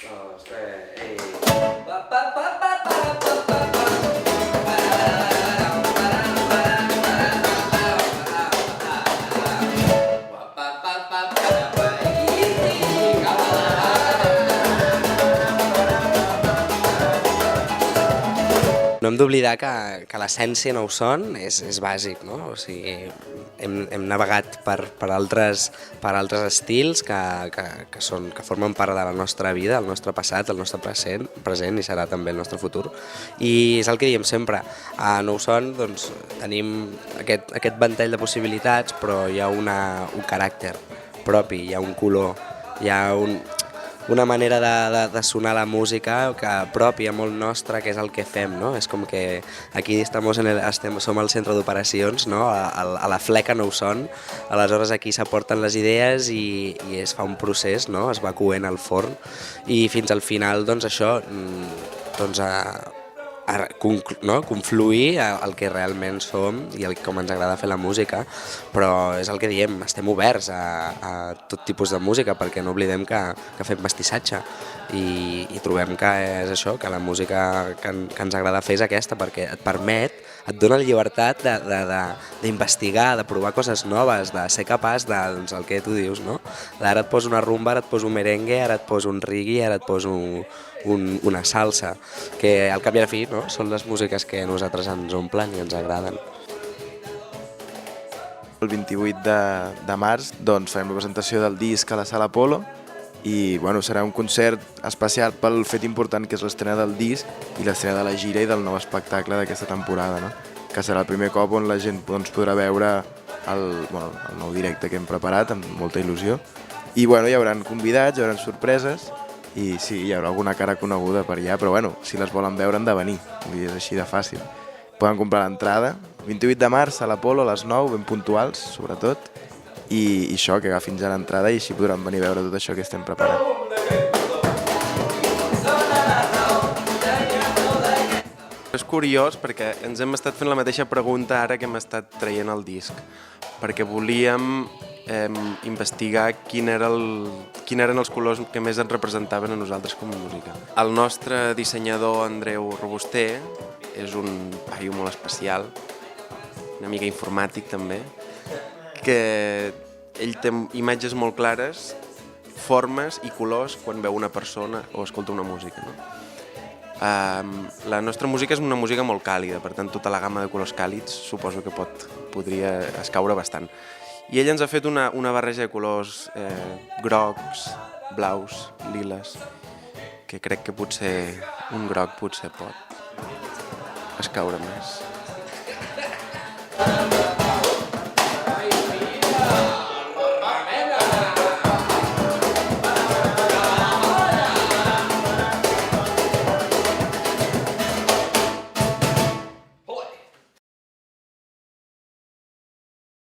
Dos, tres, no hem d'oblidar que l'essència no ho són, és bàsic, no? O sigui, hem navegat per altres estils que formen part de la nostra vida, el nostre passat, el nostre present i serà també el nostre futur. I és el que diem sempre, a Nou Son doncs, tenim aquest ventall de possibilitats, però hi ha un caràcter propi, hi ha un color, hi ha una manera de sonar la música pròpia, molt nostra, que és el que fem, no? És com que aquí som al centre d'operacions, no? A la fleca Nou Son, aleshores aquí s'aporten les idees i es fa un procés, no? Es va coent al forn i fins al final doncs això doncs, confluir el que realment som i com ens agrada fer la música, però és el que diem, estem oberts a tot tipus de música perquè no oblidem que fem mestissatge i trobem que és això, que la música que ens agrada fer és aquesta perquè et permet, et dona la llibertat d'investigar, de provar coses noves, de ser capaç de, doncs, el que tu dius, no? Ara et poso una rumba, ara et poso un merengue, ara et poso un reggae, ara et poso una salsa, que al cap i a la fi, no? Són les músiques que a nosaltres ens omplen i ens agraden. El 28 de març doncs, farem la presentació del disc a la Sala Apolo i bueno, serà un concert especial pel fet important que és l'estrena del disc i l'estrena de la gira i del nou espectacle d'aquesta temporada, no? Que serà el primer cop on la gent doncs, podrà veure el nou directe que hem preparat amb molta il·lusió i bueno, hi haurà convidats, hi haurà sorpreses i sí, hi haurà alguna cara coneguda per allà, però bueno, si les volen veure han de venir, és així de fàcil. Poden comprar l'entrada, 28 de març a l'Apolo a les 9, ben puntuals, sobretot, i això, que agafin ja l'entrada i així podran venir a veure tot això que estem preparant. És curiós perquè ens hem estat fent la mateixa pregunta ara que hem estat traient el disc, perquè volíem investigar quins eren els colors que més ens representaven a nosaltres com a música. El nostre dissenyador Andreu Robuster és un paio molt especial, una mica informàtic també, que ell té imatges molt clares, formes i colors quan veu una persona o escolta una música, no? La nostra música és una música molt càlida, per tant tota la gamma de colors càlids suposo que podria escaure bastant. I ell ens ha fet una barreja de colors grocs, blaus, liles, que crec que potser un groc potser pot escaure més.